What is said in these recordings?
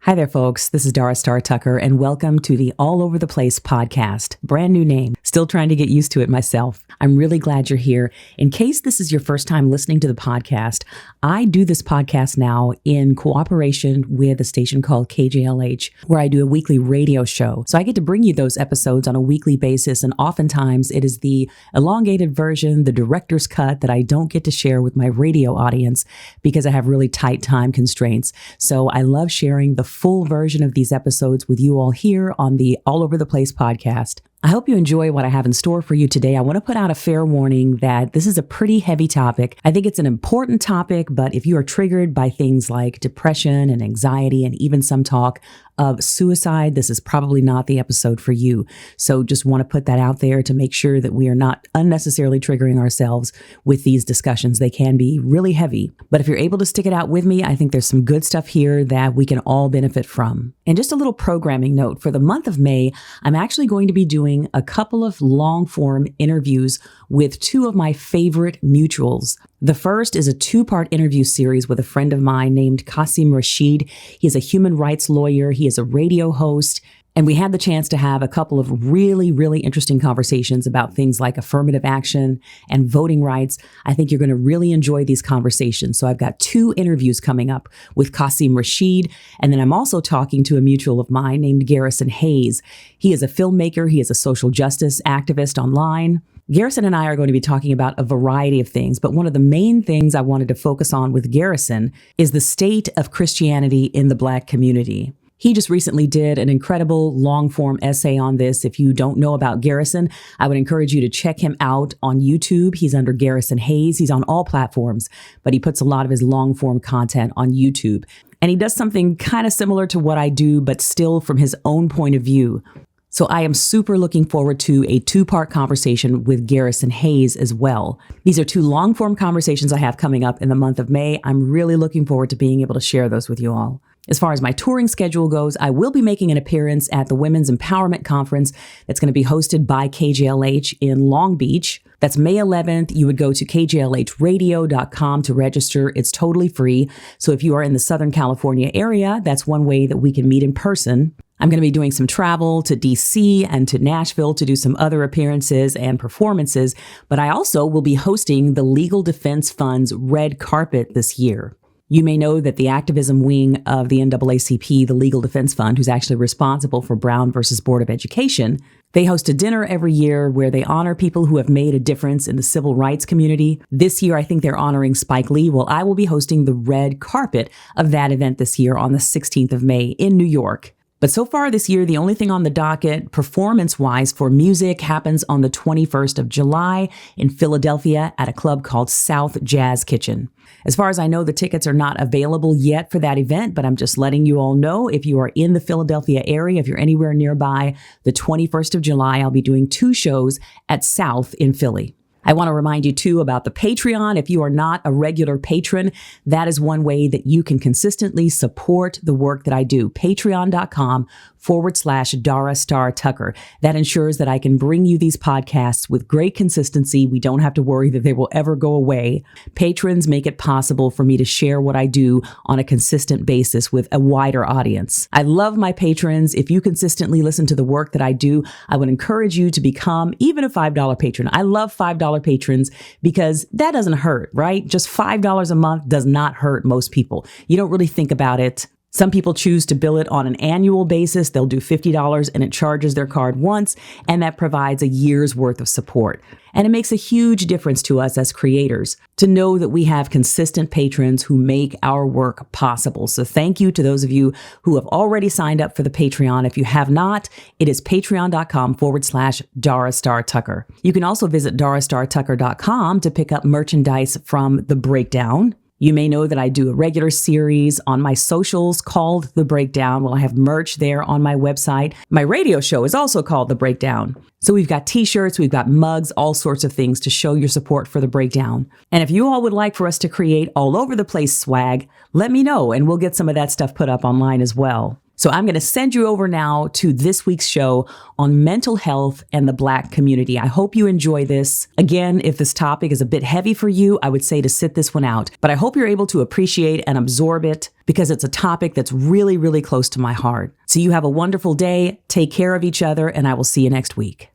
Hi there, folks. This is Dara Star Tucker, and welcome to the All Over the Place podcast. Brand new name. Still trying to get used to it myself. I'm really glad you're here. In case this is your first time listening to the podcast, I do this podcast now in cooperation with a station called KJLH, where I do a weekly radio show. So I get to bring you those episodes on a weekly basis, and oftentimes it is the elongated version, the director's cut that I don't get to share with my radio audience because I have really tight time constraints. So I love sharing the full version of these episodes with you all here on the All Over the Place podcast. I hope you enjoy what I have in store for you today. I want to put out a fair warning that this is a pretty heavy topic. I think it's an important topic, but if you are triggered by things like depression and anxiety and even some talk of suicide, this is probably not the episode for you. So just want to put that out there to make sure that we are not unnecessarily triggering ourselves with these discussions. They can be really heavy, but if you're able to stick it out with me, I think there's some good stuff here that we can all benefit from. And just a little programming note, for the month of May, I'm actually going to be doing a couple of long-form interviews with two of my favorite mutuals. The first is a two-part interview series with a friend of mine named Qasim Rashid. He is a human rights lawyer. He is a radio host. And we had the chance to have a couple of really, really interesting conversations about things like affirmative action and voting rights. I think you're going to really enjoy these conversations. So I've got two interviews coming up with Qasim Rashid. And then I'm also talking to a mutual of mine named Garrison Hayes. He is a filmmaker. He is a social justice activist online. Garrison and I are going to be talking about a variety of things, but one of the main things I wanted to focus on with Garrison is the state of Christianity in the Black community. He just recently did an incredible long-form essay on this. If you don't know about Garrison, I would encourage you to check him out on YouTube. He's under Garrison Hayes. He's on all platforms, but he puts a lot of his long-form content on YouTube. And he does something kind of similar to what I do, but still from his own point of view. So I am super looking forward to a two-part conversation with Garrison Hayes as well. These are two long-form conversations I have coming up in the month of May. I'm really looking forward to being able to share those with you all. As far as my touring schedule goes, I will be making an appearance at the Women's Empowerment Conference that's going to be hosted by KJLH in Long Beach. That's May 11th. You would go to kjlhradio.com to register. It's totally free. So if you are in the Southern California area, that's one way that we can meet in person. I'm going to be doing some travel to DC and to Nashville to do some other appearances and performances, but I also will be hosting the Legal Defense Fund's Red Carpet this year. You may know that the activism wing of the NAACP, the Legal Defense Fund, who's actually responsible for Brown versus Board of Education, they host a dinner every year where they honor people who have made a difference in the civil rights community. This year, I think they're honoring Spike Lee. Well, I will be hosting the red carpet of that event this year on the 16th of May in New York. But so far this year, the only thing on the docket performance-wise for music happens on the 21st of July in Philadelphia at a club called South Jazz Kitchen. As far as I know, the tickets are not available yet for that event, but I'm just letting you all know if you are in the Philadelphia area, if you're anywhere nearby, the 21st of July, I'll be doing two shows at South in Philly. I want to remind you, too, about the Patreon. If you are not a regular patron, that is one way that you can consistently support the work that I do. Patreon.com/Dara Star Tucker. That ensures that I can bring you these podcasts with great consistency. We don't have to worry that they will ever go away. Patrons make it possible for me to share what I do on a consistent basis with a wider audience. I love my patrons. If you consistently listen to the work that I do, I would encourage you to become even a $5 patron. I love $5 patrons because that doesn't hurt, right? Just $5 a month does not hurt most people. You don't really think about it. Some people choose to bill it on an annual basis. They'll do $50 and it charges their card once, and that provides a year's worth of support. And it makes a huge difference to us as creators to know that we have consistent patrons who make our work possible. So thank you to those of you who have already signed up for the Patreon. If you have not, it is patreon.com/Dara Star Tucker. You can also visit darastartucker.com to pick up merchandise from The Breakdown. You may know that I do a regular series on my socials called The Breakdown. Well, I have merch there on my website. My radio show is also called The Breakdown. So we've got t-shirts, we've got mugs, all sorts of things to show your support for The Breakdown. And if you all would like for us to create all over the place swag, let me know and we'll get some of that stuff put up online as well. So I'm going to send you over now to this week's show on mental health and the Black community. I hope you enjoy this. Again, if this topic is a bit heavy for you, I would say to sit this one out. But I hope you're able to appreciate and absorb it because it's a topic that's really, really close to my heart. So you have a wonderful day. Take care of each other, and I will see you next week.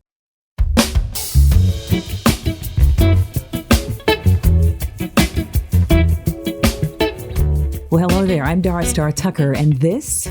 Well, hello there. I'm Dara Star Tucker, and this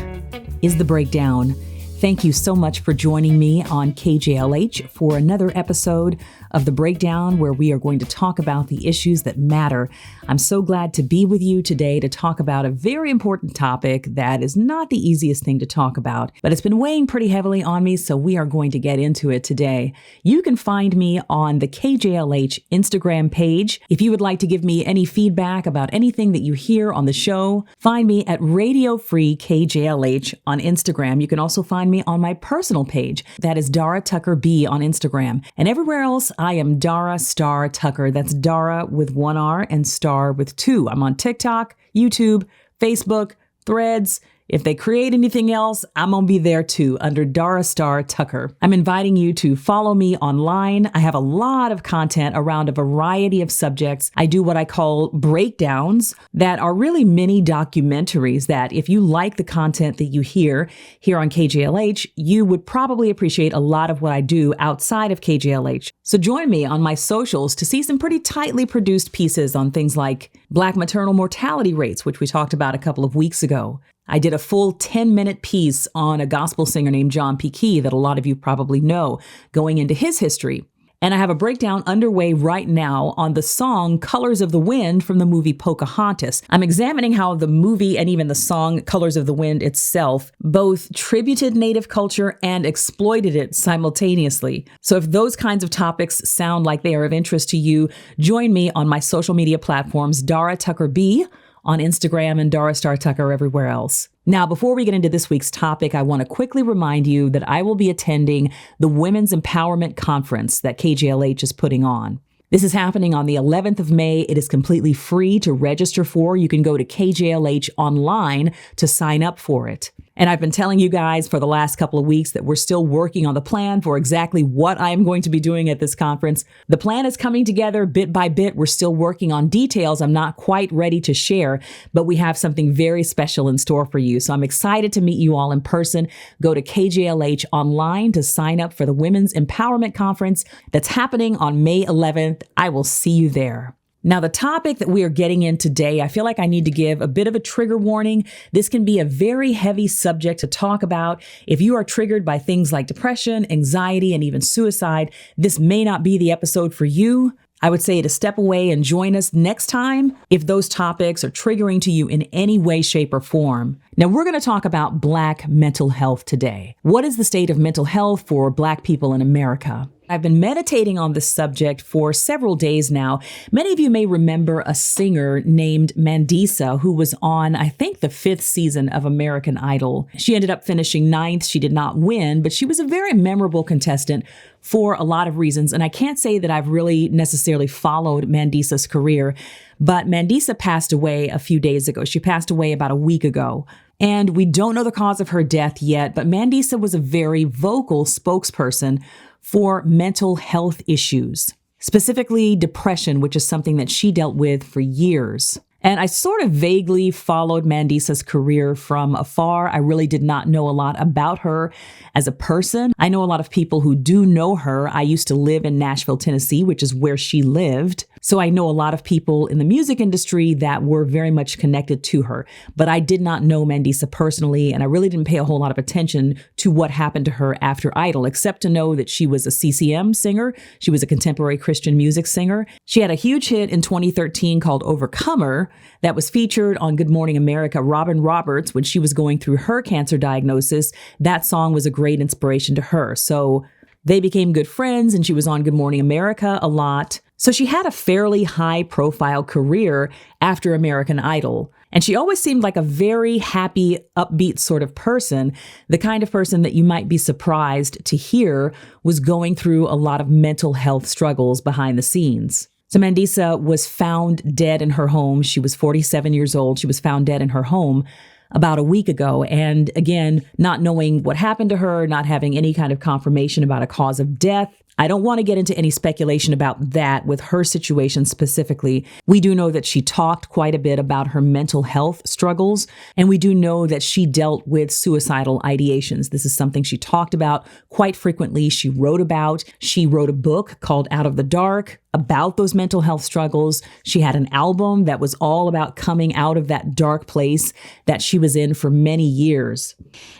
is The Breakdown. Thank you so much for joining me on KJLH for another episode of The Breakdown, where we are going to talk about the issues that matter. I'm so glad to be with you today to talk about a very important topic that is not the easiest thing to talk about, but it's been weighing pretty heavily on me, so we are going to get into it today. You can find me on the KJLH Instagram page. If you would like to give me any feedback about anything that you hear on the show, find me at Radio Free KJLH on Instagram. You can also find me on my personal page. That is Dara Tucker B on Instagram. And everywhere else, I am Dara Star Tucker. That's Dara with one R and Star with two. I'm on TikTok, YouTube, Facebook, Threads. If they create anything else, I'm going to be there too under Dara Star Tucker. I'm inviting you to follow me online. I have a lot of content around a variety of subjects. I do what I call breakdowns that are really mini documentaries that if you like the content that you hear here on KJLH, you would probably appreciate a lot of what I do outside of KJLH. So join me on my socials to see some pretty tightly produced pieces on things like Black maternal mortality rates, which we talked about a couple of weeks ago. I did a full 10-minute piece on a gospel singer named John P. Key that a lot of you probably know, going into his history. And I have a breakdown underway right now on the song Colors of the Wind from the movie Pocahontas. I'm examining how the movie and even the song Colors of the Wind itself both tributed Native culture and exploited it simultaneously. So if those kinds of topics sound like they are of interest to you, join me on my social media platforms, Dara Tucker B on Instagram and Dara Star Tucker everywhere else. Now, before we get into this week's topic, I want to quickly remind you that I will be attending the Women's Empowerment Conference that KJLH is putting on. This is happening on the 11th of May. It is completely free to register for. You can go to KJLH online to sign up for it. And I've been telling you guys for the last couple of weeks that we're still working on the plan for exactly what I am going to be doing at this conference. The plan is coming together bit by bit. We're still working on details I'm not quite ready to share, but we have something very special in store for you. So I'm excited to meet you all in person. Go to KJLH online to sign up for the Women's Empowerment Conference that's happening on May 11th. I will see you there. Now, the topic that we are getting in today, I feel like I need to give a bit of a trigger warning. This can be a very heavy subject to talk about. If you are triggered by things like depression, anxiety, and even suicide, this may not be the episode for you. I would say to step away and join us next time if those topics are triggering to you in any way, shape, or form. Now, we're going to talk about Black mental health today. What is the state of mental health for Black people in America? I've been meditating on this subject for several days now. Many of you may remember a singer named Mandisa who was on, I think, the 5th season of American Idol. She ended up finishing 9th. She did not win, but she was a very memorable contestant for a lot of reasons. And I can't say that I've really necessarily followed Mandisa's career, but Mandisa passed away a few days ago. She passed away about a week ago. And we don't know the cause of her death yet, but Mandisa was a very vocal spokesperson for mental health issues, specifically depression, which is something that she dealt with for years. And I sort of vaguely followed Mandisa's career from afar. I really did not know a lot about her as a person. I know a lot of people who do know her. I used to live in Nashville, Tennessee, which is where she lived. So I know a lot of people in the music industry that were very much connected to her. But I did not know Mandisa personally, and I really didn't pay a whole lot of attention to what happened to her after Idol, except to know that she was a CCM singer. She was a contemporary Christian music singer. She had a huge hit in 2013 called Overcomer that was featured on Good Morning America. Robin Roberts, when she was going through her cancer diagnosis, that song was a great inspiration to her. So they became good friends, and she was on Good Morning America a lot. So she had a fairly high-profile career after American Idol. And she always seemed like a very happy, upbeat sort of person, the kind of person that you might be surprised to hear was going through a lot of mental health struggles behind the scenes. So Mandisa was found dead in her home. She was 47 years old. She was found dead in her home about a week ago. And again, not knowing what happened to her, not having any kind of confirmation about a cause of death, I don't want to get into any speculation about that with her situation specifically. We do know that she talked quite a bit about her mental health struggles, and we do know that she dealt with suicidal ideations. This is something she talked about quite frequently. She wrote a book called Out of the Dark about those mental health struggles. She had an album that was all about coming out of that dark place that she was in for many years.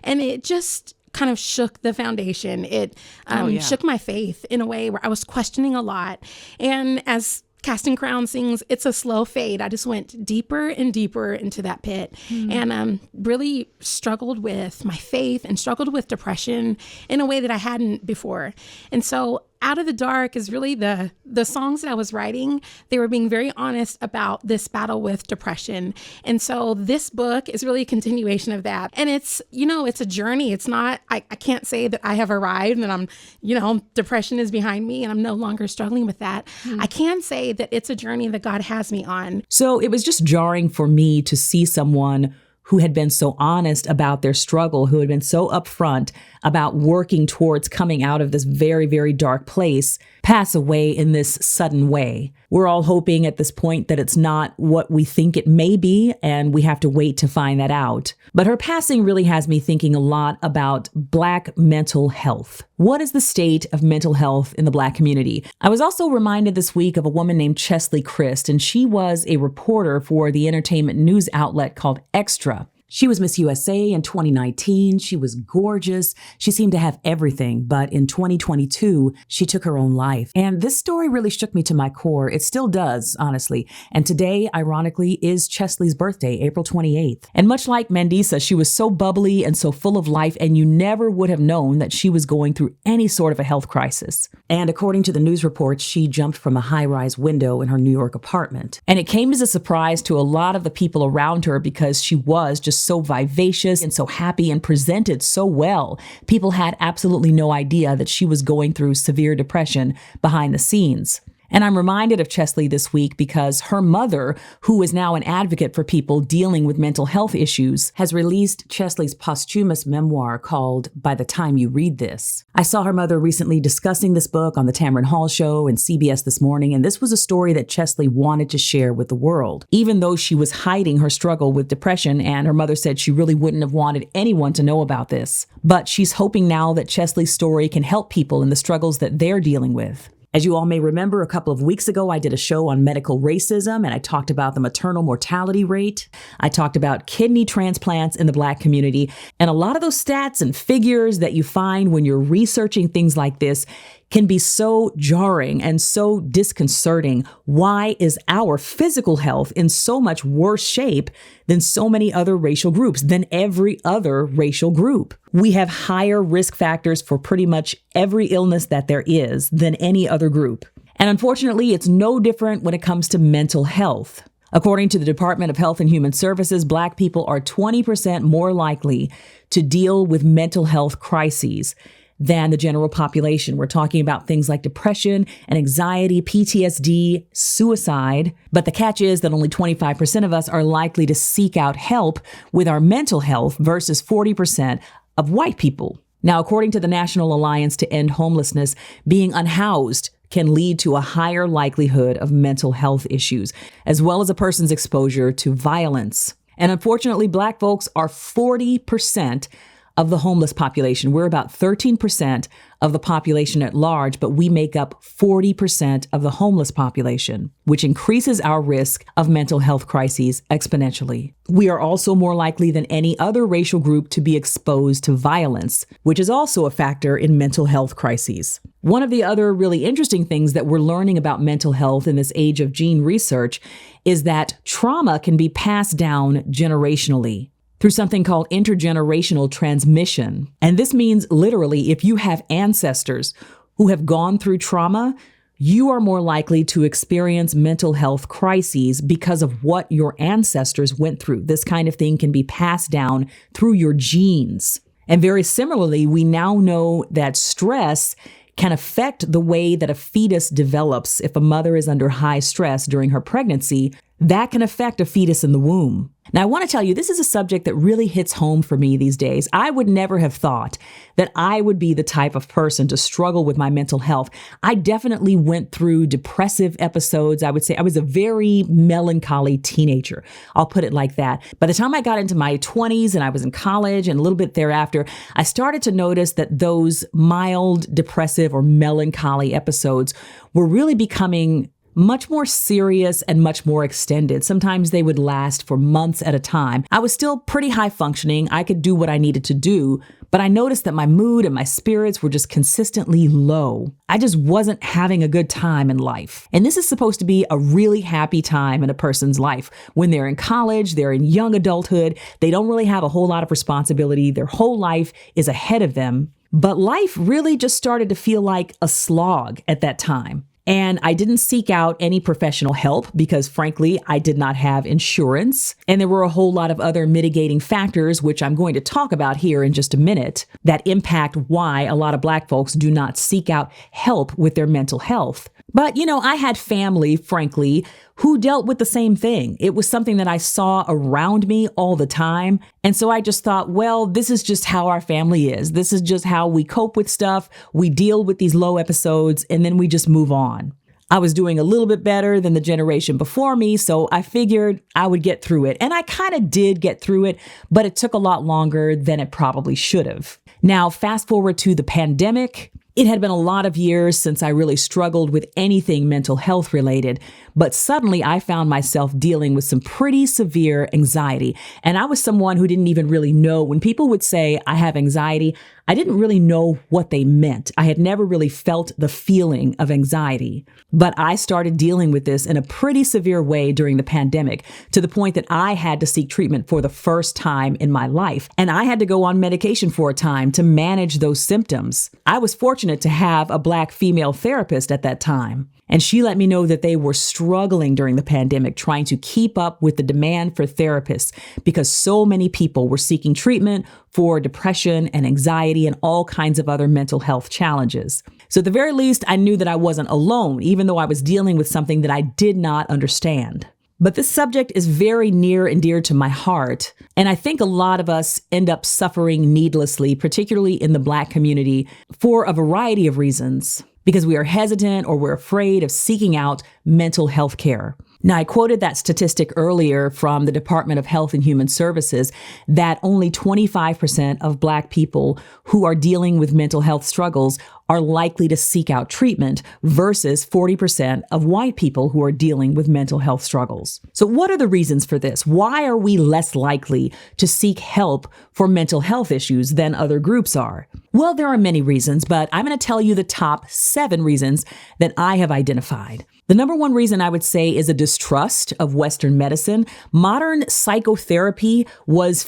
And it just kind of shook the foundation. It shook my faith in a way where I was questioning a lot. And as Casting Crown sings, it's a slow fade. I just went deeper and deeper into that pit and really struggled with my faith and struggled with depression in a way that I hadn't before. And so Out of the Dark is really the songs that I was writing. They were being very honest about this battle with depression. And so this book is really a continuation of that. And it's a journey. It's not, I can't say that I have arrived and I'm, depression is behind me and I'm no longer struggling with that. I can say that it's a journey that God has me on. So it was just jarring for me to see someone who had been so honest about their struggle, who had been so upfront about working towards coming out of this very, very dark place, pass away in this sudden way. We're all hoping at this point that it's not what we think it may be, and we have to wait to find that out. But her passing really has me thinking a lot about Black mental health. What is the state of mental health in the Black community? I was also reminded this week of a woman named Chesley Christ, and she was a reporter for the entertainment news outlet called Extra. She was Miss USA in 2019. She was gorgeous. She seemed to have everything. But in 2022, she took her own life. And this story really shook me to my core. It still does, honestly. And today, ironically, is Chesley's birthday, April 28th. And much like Mandisa, she was so bubbly and so full of life, and you never would have known that she was going through any sort of a health crisis. And according to the news reports, she jumped from a high-rise window in her New York apartment. And it came as a surprise to a lot of the people around her because she was just so vivacious and so happy and presented so well. People had absolutely no idea that she was going through severe depression behind the scenes. And I'm reminded of Chesley this week because her mother, who is now an advocate for people dealing with mental health issues, has released Chesley's posthumous memoir called By the Time You Read This. I saw her mother recently discussing this book on the Tamron Hall Show and CBS This Morning, and this was a story that Chesley wanted to share with the world. Even though she was hiding her struggle with depression, and her mother said she really wouldn't have wanted anyone to know about this. But she's hoping now that Chesley's story can help people in the struggles that they're dealing with. As you all may remember, a couple of weeks ago, I did a show on medical racism, and I talked about the maternal mortality rate. I talked about kidney transplants in the Black community, and a lot of those stats and figures that you find when you're researching things like this can be so jarring and so disconcerting. Why is our physical health in so much worse shape than so many other racial groups, than every other racial group? We have higher risk factors for pretty much every illness that there is than any other group. And unfortunately, it's no different when it comes to mental health. According to the Department of Health and Human Services, Black people are 20% more likely to deal with mental health crises than the general population. We're talking about things like depression and anxiety, PTSD, suicide. But the catch is that only 25% of us are likely to seek out help with our mental health versus 40% of white people. Now, according to the National Alliance to End Homelessness, being unhoused can lead to a higher likelihood of mental health issues, as well as a person's exposure to violence. And unfortunately, Black folks are 40% of the homeless population. We're about 13% of the population at large, but we make up 40% of the homeless population, which increases our risk of mental health crises exponentially. We are also more likely than any other racial group to be exposed to violence, which is also a factor in mental health crises. One of the other really interesting things that we're learning about mental health in this age of gene research is that trauma can be passed down generationally through something called intergenerational transmission. And this means literally, if you have ancestors who have gone through trauma, you are more likely to experience mental health crises because of what your ancestors went through. This kind of thing can be passed down through your genes. And very similarly, we now know that stress can affect the way that a fetus develops. If a mother is under high stress during her pregnancy, that can affect a fetus in the womb. Now, I want to tell you, this is a subject that really hits home for me these days. I would never have thought that I would be the type of person to struggle with my mental health. I definitely went through depressive episodes. I would say I was a very melancholy teenager. I'll put it like that. By the time I got into my 20s and I was in college and a little bit thereafter, I started to notice that those mild depressive or melancholy episodes were really becoming much more serious and much more extended. Sometimes they would last for months at a time. I was still pretty high functioning. I could do what I needed to do, but I noticed that my mood and my spirits were just consistently low. I just wasn't having a good time in life. And this is supposed to be a really happy time in a person's life. When they're in college, they're in young adulthood, they don't really have a whole lot of responsibility. Their whole life is ahead of them. But life really just started to feel like a slog at that time. And I didn't seek out any professional help because, frankly, I did not have insurance. And there were a whole lot of other mitigating factors, which I'm going to talk about here in just a minute, that impact why a lot of Black folks do not seek out help with their mental health. But, I had family, frankly, who dealt with the same thing. It was something that I saw around me all the time. And so I just thought, well, this is just how our family is. This is just how we cope with stuff. We deal with these low episodes and then we just move on. I was doing a little bit better than the generation before me, so I figured I would get through it. And I kind of did get through it, but it took a lot longer than it probably should have. Now, fast forward to the pandemic. It had been a lot of years since I really struggled with anything mental health related, but suddenly I found myself dealing with some pretty severe anxiety. And I was someone who didn't even really know when people would say I have anxiety, I didn't really know what they meant. I had never really felt the feeling of anxiety, but I started dealing with this in a pretty severe way during the pandemic, to the point that I had to seek treatment for the first time in my life. And I had to go on medication for a time to manage those symptoms. I was fortunate to have a Black female therapist at that time. And she let me know that they were struggling during the pandemic, trying to keep up with the demand for therapists because so many people were seeking treatment for depression and anxiety and all kinds of other mental health challenges. So at the very least, I knew that I wasn't alone, even though I was dealing with something that I did not understand. But this subject is very near and dear to my heart. And I think a lot of us end up suffering needlessly, particularly in the Black community, for a variety of reasons, because we are hesitant or we're afraid of seeking out mental health care. Now, I quoted that statistic earlier from the Department of Health and Human Services that only 25% of Black people who are dealing with mental health struggles are likely to seek out treatment versus 40% of white people who are dealing with mental health struggles. So what are the reasons for this? Why are we less likely to seek help for mental health issues than other groups are? Well, there are many reasons, but I'm going to tell you the top 7 reasons that I have identified. The number one reason I would say is a distrust of Western medicine. Modern psychotherapy was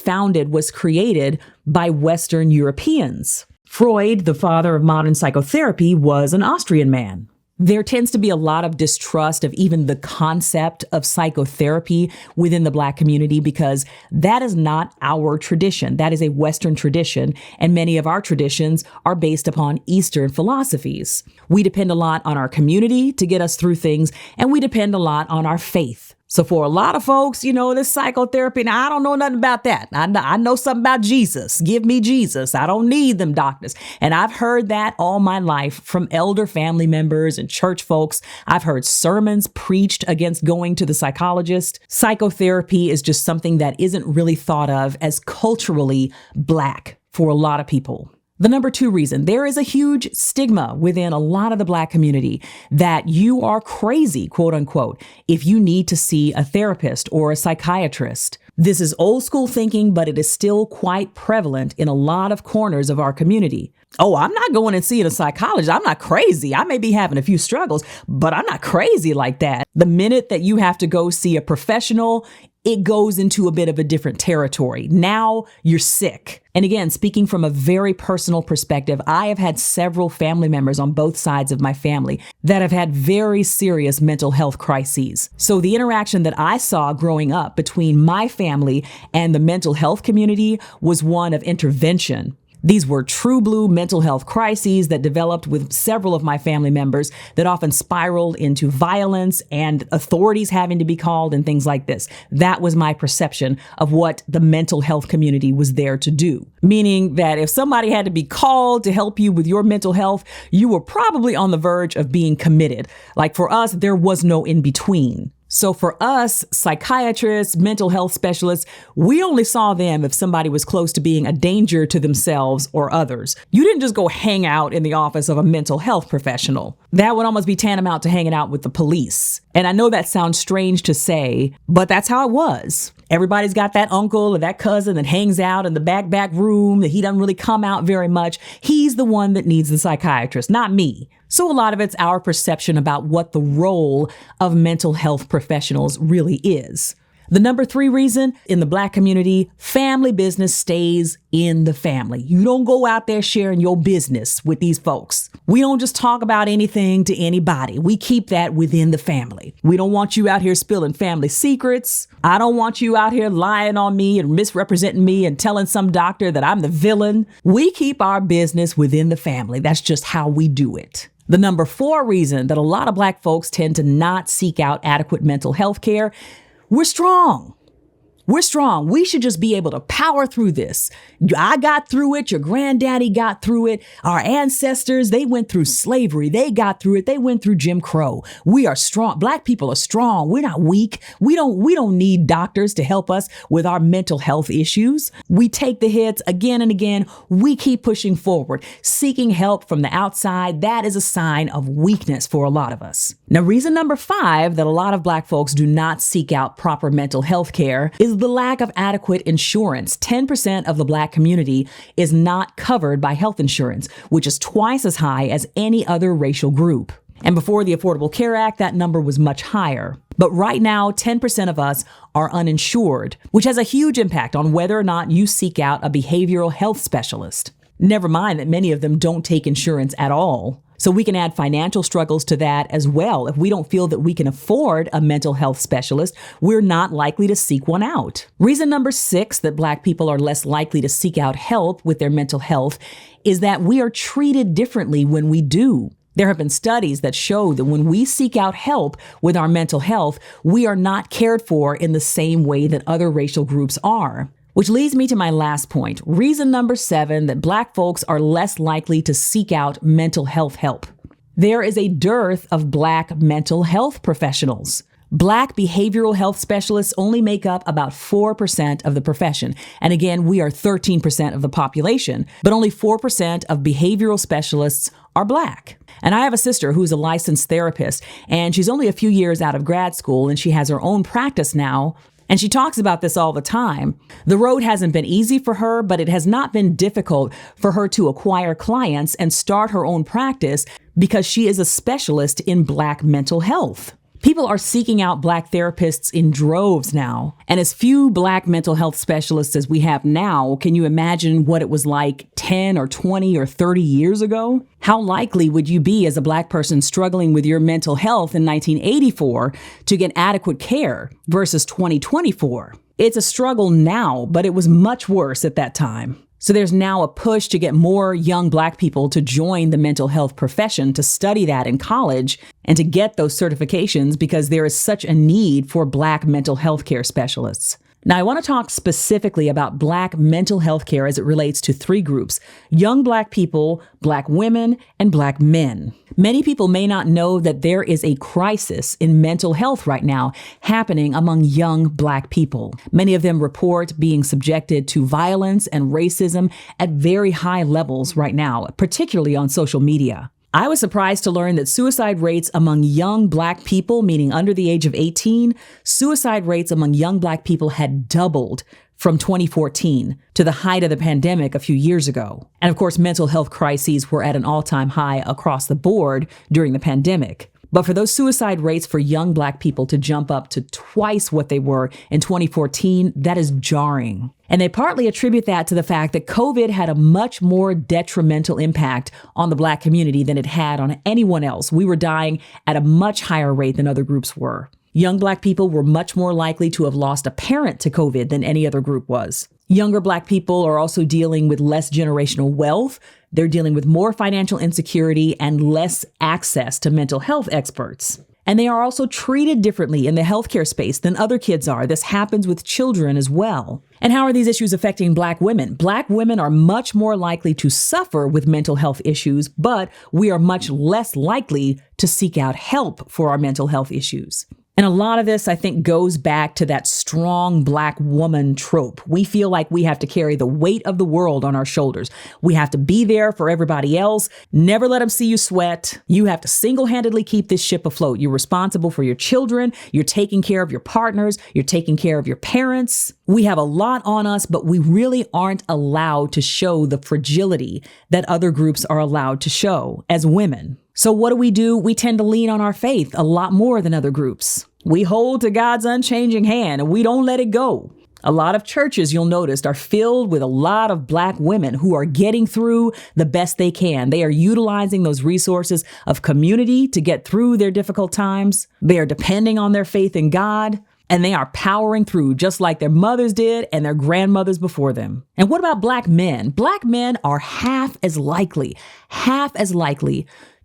created by Western Europeans. Freud, the father of modern psychotherapy, was an Austrian man. There tends to be a lot of distrust of even the concept of psychotherapy within the Black community because that is not our tradition. That is a Western tradition, and many of our traditions are based upon Eastern philosophies. We depend a lot on our community to get us through things, and we depend a lot on our faith. So for a lot of folks, this psychotherapy, now I don't know nothing about that. I know something about Jesus. Give me Jesus. I don't need them doctors. And I've heard that all my life from elder family members and church folks. I've heard sermons preached against going to the psychologist. Psychotherapy is just something that isn't really thought of as culturally Black for a lot of people. The number 2 reason, there is a huge stigma within a lot of the Black community that you are crazy, quote unquote, if you need to see a therapist or a psychiatrist. This is old school thinking, but it is still quite prevalent in a lot of corners of our community. Oh, I'm not going and seeing a psychologist. I'm not crazy. I may be having a few struggles, but I'm not crazy like that. The minute that you have to go see a professional, it goes into a bit of a different territory. Now you're sick. And again, speaking from a very personal perspective, I have had several family members on both sides of my family that have had very serious mental health crises. So the interaction that I saw growing up between my family and the mental health community was one of intervention. These were true blue mental health crises that developed with several of my family members that often spiraled into violence and authorities having to be called and things like this. That was my perception of what the mental health community was there to do. Meaning that if somebody had to be called to help you with your mental health, you were probably on the verge of being committed. Like for us, there was no in between. So for us, psychiatrists, mental health specialists, we only saw them if somebody was close to being a danger to themselves or others. You didn't just go hang out in the office of a mental health professional. That would almost be tantamount to hanging out with the police. And I know that sounds strange to say, but that's how it was. Everybody's got that uncle or that cousin that hangs out in the back room that he doesn't really come out very much. He's the one that needs the psychiatrist, not me. So a lot of it's our perception about what the role of mental health professionals really is. The number 3 reason in the Black community, family business stays in the family. You don't go out there sharing your business with these folks. We don't just talk about anything to anybody. We keep that within the family. We don't want you out here spilling family secrets. I don't want you out here lying on me and misrepresenting me and telling some doctor that I'm the villain. We keep our business within the family. That's just how we do it. The number 4 reason that a lot of Black folks tend to not seek out adequate mental health care, we're strong. We're strong. We should just be able to power through this. I got through it. Your granddaddy got through it. Our ancestors, they went through slavery. They got through it. They went through Jim Crow. We are strong. Black people are strong. We're not weak. We don't need doctors to help us with our mental health issues. We take the hits again and again. We keep pushing forward. Seeking help from the outside, that is a sign of weakness for a lot of us. Now, reason number 5 that a lot of Black folks do not seek out proper mental health care is the lack of adequate insurance. 10% of the Black community is not covered by health insurance, which is twice as high as any other racial group. And before the Affordable Care Act, that number was much higher. But right now, 10% of us are uninsured, which has a huge impact on whether or not you seek out a behavioral health specialist. Never mind that many of them don't take insurance at all. So we can add financial struggles to that as well. If we don't feel that we can afford a mental health specialist, we're not likely to seek one out. Reason number 6 that Black people are less likely to seek out help with their mental health is that we are treated differently when we do. There have been studies that show that when we seek out help with our mental health, we are not cared for in the same way that other racial groups are. Which leads me to my last point. Reason number 7 that Black folks are less likely to seek out mental health help. There is a dearth of Black mental health professionals. Black behavioral health specialists only make up about 4% of the profession. And again, we are 13% of the population, but only 4% of behavioral specialists are Black. And I have a sister who's a licensed therapist, and she's only a few years out of grad school, and she has her own practice now. And she talks about this all the time. The road hasn't been easy for her, but it has not been difficult for her to acquire clients and start her own practice because she is a specialist in Black mental health. People are seeking out Black therapists in droves now. And as few Black mental health specialists as we have now, can you imagine what it was like 10 or 20 or 30 years ago? How likely would you be as a Black person struggling with your mental health in 1984 to get adequate care versus 2024? It's a struggle now, but it was much worse at that time. So there's now a push to get more young Black people to join the mental health profession, to study that in college and to get those certifications because there is such a need for Black mental health care specialists. Now, I want to talk specifically about Black mental health care as it relates to 3 groups: young Black people, Black women, and Black men. Many people may not know that there is a crisis in mental health right now happening among young Black people. Many of them report being subjected to violence and racism at very high levels right now, particularly on social media. I was surprised to learn that suicide rates among young Black people, meaning under the age of 18, suicide rates among young Black people had doubled from 2014 to the height of the pandemic a few years ago. And of course, mental health crises were at an all-time high across the board during the pandemic. But for those suicide rates for young Black people to jump up to twice what they were in 2014, that is jarring. And they partly attribute that to the fact that COVID had a much more detrimental impact on the Black community than it had on anyone else. We were dying at a much higher rate than other groups were. Young Black people were much more likely to have lost a parent to COVID than any other group was. Younger Black people are also dealing with less generational wealth. They're dealing with more financial insecurity and less access to mental health experts. And they are also treated differently in the healthcare space than other kids are. This happens with children as well. And how are these issues affecting Black women? Black women are much more likely to suffer with mental health issues, but we are much less likely to seek out help for our mental health issues. And a lot of this, I think, goes back to that strong Black woman trope. We feel like we have to carry the weight of the world on our shoulders. We have to be there for everybody else. Never let them see you sweat. You have to single-handedly keep this ship afloat. You're responsible for your children. You're taking care of your partners. You're taking care of your parents. We have a lot on us, but we really aren't allowed to show the fragility that other groups are allowed to show as women. So what do? We tend to lean on our faith a lot more than other groups. We hold to God's unchanging hand and we don't let it go. A lot of churches, you'll notice, are filled with a lot of Black women who are getting through the best they can. They are utilizing those resources of community to get through their difficult times. They are depending on their faith in God. And they are powering through just like their mothers did and their grandmothers before them. And what about Black men? Black men are half as likely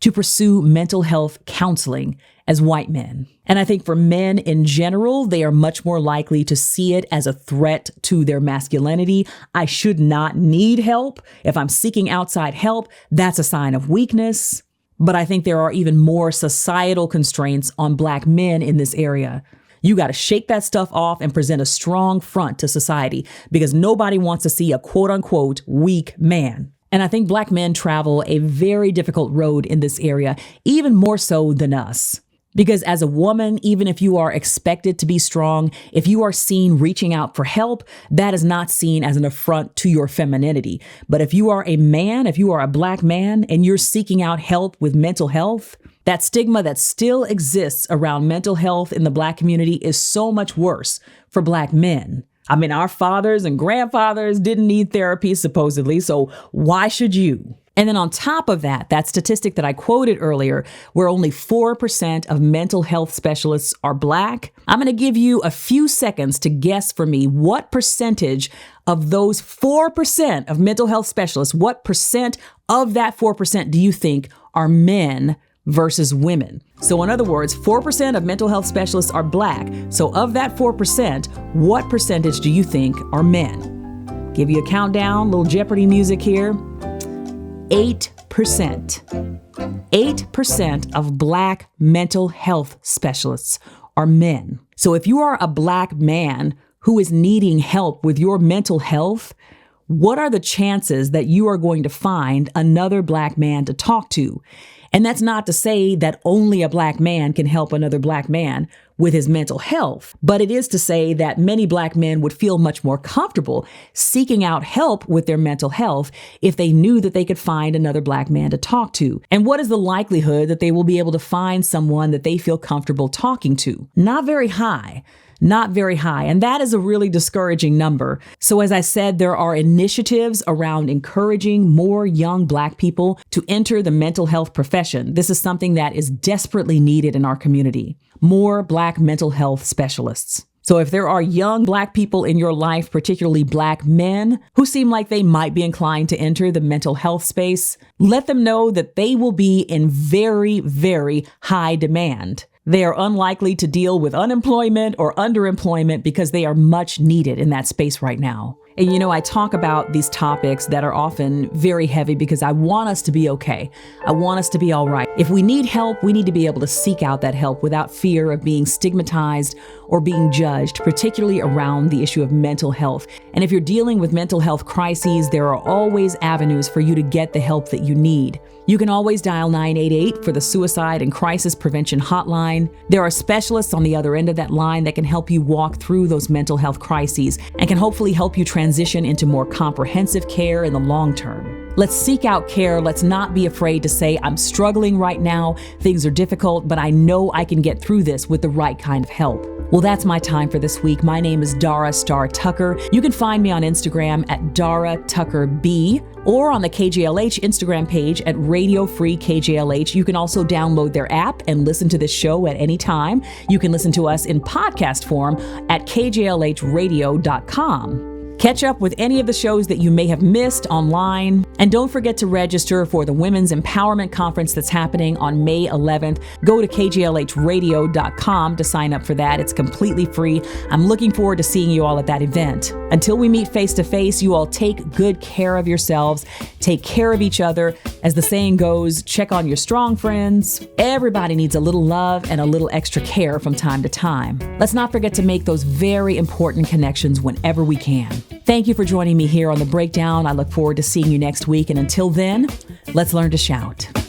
to pursue mental health counseling as white men. And I think for men in general, they are much more likely to see it as a threat to their masculinity. I should not need help. If I'm seeking outside help, that's a sign of weakness. But I think there are even more societal constraints on Black men in this area. You got to shake that stuff off and present a strong front to society because nobody wants to see a quote unquote weak man. And I think Black men travel a very difficult road in this area, even more so than us. Because as a woman, even if you are expected to be strong, if you are seen reaching out for help, that is not seen as an affront to your femininity. But if you are a man, if you are a Black man and you're seeking out help with mental health, that stigma that still exists around mental health in the Black community is so much worse for Black men. I mean, our fathers and grandfathers didn't need therapy, supposedly, so why should you? And then on top of that, that statistic that I quoted earlier, where only 4% of mental health specialists are Black, I'm going to give you a few seconds to guess for me what percentage of those 4% of mental health specialists, what percent of that 4% do you think are men versus women? So in other words, 4% of mental health specialists are Black. So of that 4%, what percentage do you think are men? Give you a countdown, little Jeopardy music here. 8%. 8% of Black mental health specialists are men. So if you are a Black man who is needing help with your mental health, what are the chances that you are going to find another Black man to talk to? And that's not to say that only a Black man can help another Black man with his mental health, but it is to say that many Black men would feel much more comfortable seeking out help with their mental health if they knew that they could find another Black man to talk to. And what is the likelihood that they will be able to find someone that they feel comfortable talking to? Not very high. Not very high. And that is a really discouraging number. So as I said, there are initiatives around encouraging more young Black people to enter the mental health profession. This is something that is desperately needed in our community. More Black mental health specialists. So if there are young Black people in your life, particularly Black men, who seem like they might be inclined to enter the mental health space, let them know that they will be in very, very high demand. They are unlikely to deal with unemployment or underemployment because they are much needed in that space right now. And, you know, I talk about these topics that are often very heavy because I want us to be okay. I want us to be all right. If we need help, we need to be able to seek out that help without fear of being stigmatized or being judged, particularly around the issue of mental health. And if you're dealing with mental health crises, there are always avenues for you to get the help that you need. You can always dial 988 for the Suicide and Crisis Prevention Hotline. There are specialists on the other end of that line that can help you walk through those mental health crises and can hopefully help you transition into more comprehensive care in the long term. Let's seek out care. Let's not be afraid to say, I'm struggling right now. Things are difficult, but I know I can get through this with the right kind of help. Well, that's my time for this week. My name is Dara Star Tucker. You can find me on Instagram at Dara Tucker B or on the KJLH Instagram page at Radio Free KJLH. You can also download their app and listen to this show at any time. You can listen to us in podcast form at kjlhradio.com. Catch up with any of the shows that you may have missed online. And don't forget to register for the Women's Empowerment Conference that's happening on May 11th. Go to kjlhradio.com to sign up for that. It's completely free. I'm looking forward to seeing you all at that event. Until we meet face to face, you all take good care of yourselves. Take care of each other. As the saying goes, check on your strong friends. Everybody needs a little love and a little extra care from time to time. Let's not forget to make those very important connections whenever we can. Thank you for joining me here on The Breakdown. I look forward to seeing you next week. And until then, let's learn to shout.